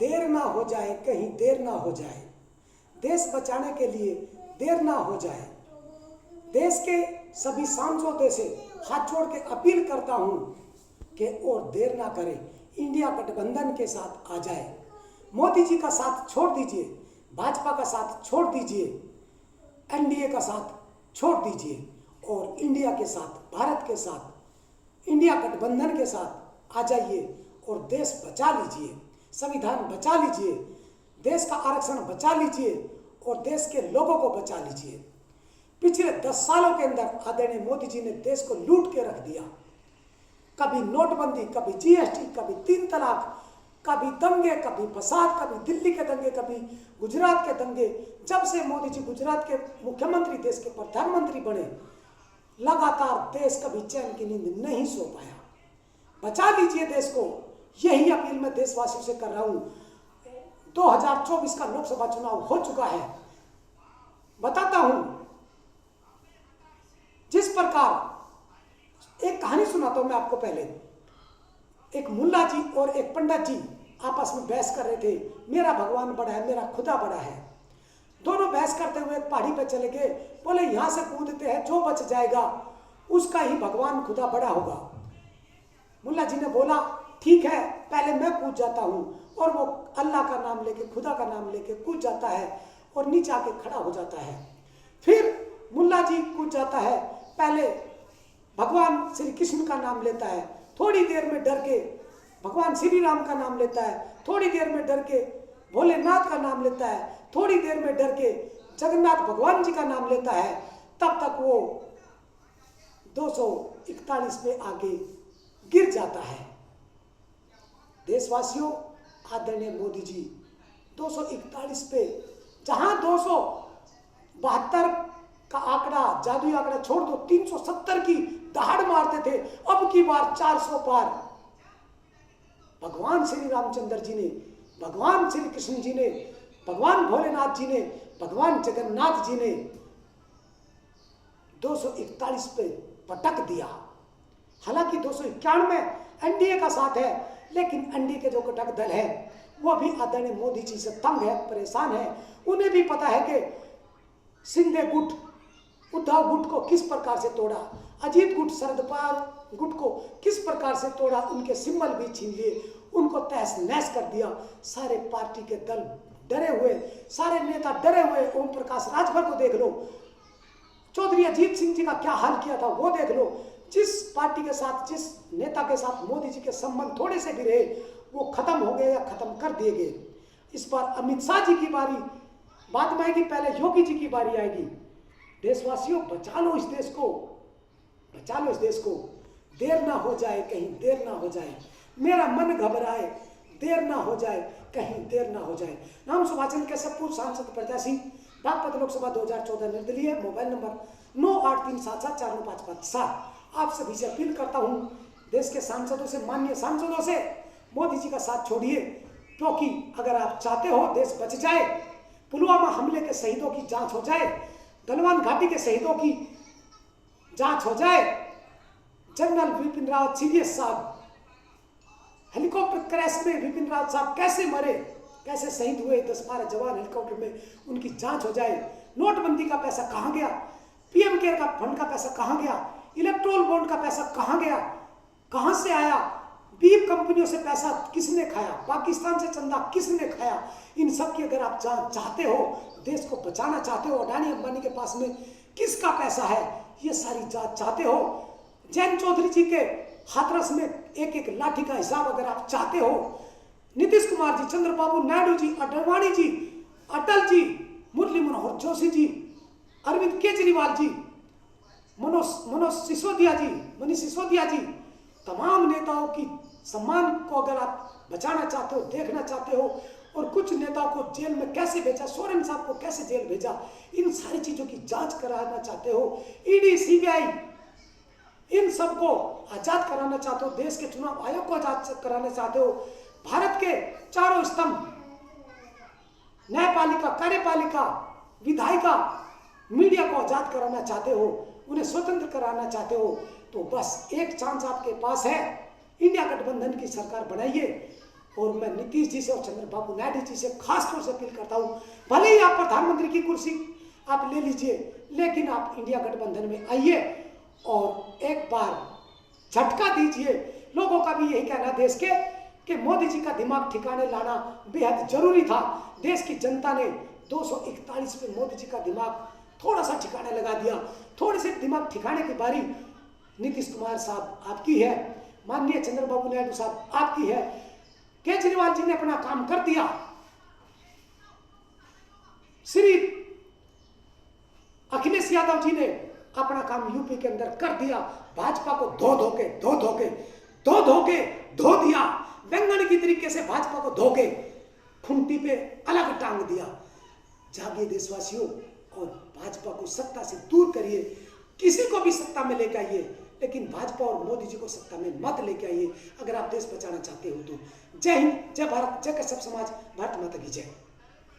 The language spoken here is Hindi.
देर ना हो जाए, कहीं देर ना हो जाए, देश बचाने के लिए देर ना हो जाए। देश के सभी सांसदों से हाथ जोड़ के अपील करता हूं कि और देर ना करें, इंडिया गठबंधन के साथ आ जाए। मोदी जी का साथ छोड़ दीजिए, भाजपा का साथ छोड़ दीजिए, एनडीए का साथ छोड़ दीजिए और इंडिया के साथ, भारत के साथ, इंडिया गठबंधन के साथ आ जाइए और देश बचा लीजिए, संविधान बचा लीजिए, देश का आरक्षण बचा लीजिए और देश के लोगों को बचा लीजिए। पिछले 10 सालों के अंदर आदरणीय मोदी जी ने देश को लूट के रख दिया। कभी नोटबंदी, कभी जीएसटी, कभी 3 तलाक, कभी दंगे, कभी फसाद, कभी दिल्ली के दंगे, कभी गुजरात के दंगे। जब से मोदी जी गुजरात के मुख्यमंत्री, देश के प्रधानमंत्री बने, लगातार देश कभी चैन की नींद नहीं सो पाया। बचा लीजिए देश को, यही अपील मैं देशवासियों से कर रहा हूं। 2024 का लोकसभा चुनाव हो चुका है। बताता हूं जिस प्रकार, एक कहानी सुनाता हूं मैं आपको। पहले एक मुल्ला जी और एक पंडित जी आपस में बहस कर रहे थे, मेरा भगवान बड़ा है, मेरा खुदा बड़ा है। दोनों बहस करते हुए एक पहाड़ी पर चले गए। बोले यहां से कूदते हैं, जो बच जाएगा उसका ही भगवान खुदा बड़ा होगा। मुल्ला जी ने बोला ठीक है, पहले मैं कूद जाता हूं। और वो अल्लाह का नाम लेके, खुदा का नाम लेके कूद जाता है और नीचे आके खड़ा हो जाता है। फिर मुल्ला जी कूद जाता है, पहले भगवान श्री कृष्ण का नाम लेता है, थोड़ी देर में डर के भगवान श्री राम का नाम लेता है, थोड़ी देर में डर के भोलेनाथ का नाम लेता है, थोड़ी देर में डर के जगन्नाथ भगवान जी का नाम लेता है। तब तक वो 241 पे आगे गिर जाता है। देशवासियों, आदरणीय मोदी जी 241 पे, जहां 272 का आंकड़ा, जादुई आंकड़ा छोड़ दो, 370 की दहाड़ मारते थे, अब की बार 400 पार। भगवान श्री रामचंद्र जी ने, भगवान श्री कृष्ण जी ने, भगवान भोलेनाथ जी ने, भगवान जगन्नाथ जी ने 241 पे पटक दिया। हालांकि 291 एनडीए का साथ है, लेकिन एनडीए के जो घटक दल है वो भी आदरणीय मोदी जी से तंग है, परेशान है। उन्हें भी पता है कि सिंधे गुट, उद्धव गुट को किस प्रकार से तोड़ा, अजीत गुट, शरद पवार गुट को किस प्रकार से तोड़ा, उनके सिंबल भी छीन लिए, उनको तहस नहस कर दिया। सारे पार्टी के दल डरे हुए, सारे नेता डरे हुए। ओम प्रकाश राजभर को देख लो, चौधरी अजीत सिंह जी का क्या हाल किया था वो देख लो। जिस पार्टी के साथ, जिस नेता के साथ मोदी जी के संबंध थोड़े से भी रहे, वो खत्म हो गए या खत्म कर दिए गए। इस बार अमित शाह जी की बारी बाद में आएगी, पहले योगी जी की बारी आएगी। देशवासियों, बचा लो इस देश को, बचा लो इस देश को। देर ना हो जाए, कहीं देर ना हो जाए। मेरा मन घबराए, देर ना हो जाए, कहीं देर ना हो जाए। नाम सुभाषचंद्र कश्यप, पूर्व सांसद प्रत्याशी, बागपत लोकसभा 2014 निर्दलीय, मोबाइल नंबर 9837749557। आप सभी से अपील करता हूं, देश के सांसदों से, माननीय सांसदों से, मोदी जी का साथ छोड़िए, क्योंकि अगर आप चाहते हो देश बच जाए, पुलवामा हमले के शहीदों की जांच हो जाए, गलवान घाटी के शहीदों की जांच हो जाए, जनरल विपिन रावत सीडीएस साहब, हेलीकॉप्टर क्रैश में विपिन रावत साहब कैसे मरे, कैसे शहीद हुए, 10-12 जवान हेलीकॉप्टर में, उनकी जांच हो जाए। नोटबंदी का पैसा कहां गया, पीएम केयर का फंड का पैसा कहां गया, इलेक्ट्रोल बॉन्ड का पैसा कहां गया, कहां से आया, बीफ कंपनियों से पैसा किसने खाया, पाकिस्तान से चंदा किसने खाया। इन सब की अगर आप जांच चाहते हो, देश को बचाना चाहते हो, अडानी अंबानी के पास में किसका पैसा है, ये सारी जांच चाहते हो, जैन चौधरी जी के हाथरस में एक एक लाठी का हिसाब अगर आप चाहते हो, नीतीश कुमार जी, चंद्रबाबू नायडू जी, अडवाणी जी, अटल जी, मुरली मनोहर जोशी जी, अरविंद केजरीवाल जी, मनीष सिसोदिया जी, तमाम नेताओं की सम्मान को अगर आप बचाना चाहते हो, देखना चाहते हो, और कुछ नेताओं को जेल में कैसे भेजा, सोरेन साहब को कैसे जेल भेजा, इन सारी चीजों की जांच कराना चाहते हो, ईडी, सीबीआई, इन सबको आजाद कराना चाहते हो, देश के चुनाव आयोग को आजाद कराना चाहते हो, भारत के चारों स्तंभ, न्यायपालिका, कार्यपालिका, विधायिका, मीडिया को आजाद कराना चाहते हो, उन्हें स्वतंत्र कराना चाहते हो, तो बस एक चांस आपके पास है, इंडिया गठबंधन की सरकार बनाइए। और मैं नीतीश जी से और चंद्रबाबू नायडू जी से खास तौर से अपील करता हूँ, भले ही आप प्रधानमंत्री की कुर्सी आप ले लीजिए, लेकिन आप इंडिया गठबंधन में आइए और एक बार झटका दीजिए। लोगों का भी यही कहना देश के कि मोदी जी का दिमाग ठिकाने लाना बेहद जरूरी था। देश की जनता ने 241 पे मोदी जी का दिमाग थोड़ा सा ठिकाने लगा दिया। थोड़े से दिमाग ठिकाने की बारी नीतीश कुमार साहब आपकी है, माननीय चंद्रबाबू नायडू साहब आपकी है। केजरीवाल जी ने अपना काम कर दिया, श्री अखिलेश यादव जी ने अपना काम यूपी के अंदर कर दिया। भाजपा को धो दिया, बैंगन की तरीके से भाजपा को धो के खूंटी पे अलग टांग दिया। जागिए देशवासियों और भाजपा को सत्ता से दूर करिए। किसी को भी सत्ता में लेकर आइए, लेकिन भाजपा और मोदी जी को सत्ता में मत लेके आइए अगर आप देश बचाना चाहते हो तो। जय हिंद, जय भारत, जय कश्यप समाज, भारत माता की जय।